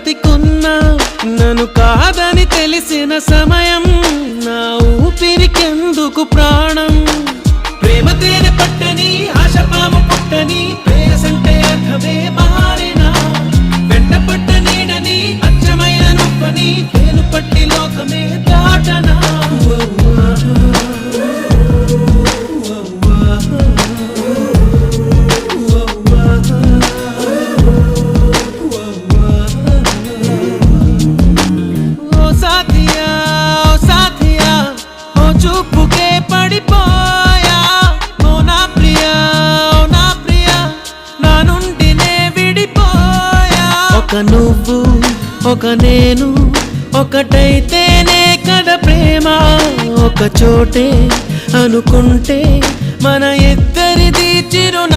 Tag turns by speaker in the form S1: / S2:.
S1: బ్రతికున్నా నన్ను కాదని తెలిసిన సమయం నా ఊపిరికెందుకు ప్రాణం ప్రేమ తేనె పట్టని ఆశపాము పుట్టని ప్రేయసంటే అర్థమే మారినా వెంట పట్ట నీడని అచ్చమైన నొప్పని పేరు పట్టి లోకమే దాటనా చూపుకే పడిపోయా ఓ నా ప్రియా నా నుండి నే విడిపోయా ఒక నువ్వు ఒక నేను ఒకటైతేనే కదా ప్రేమ ఒక చోటే అనుకుంటే మన ఇద్దరిది చిరునా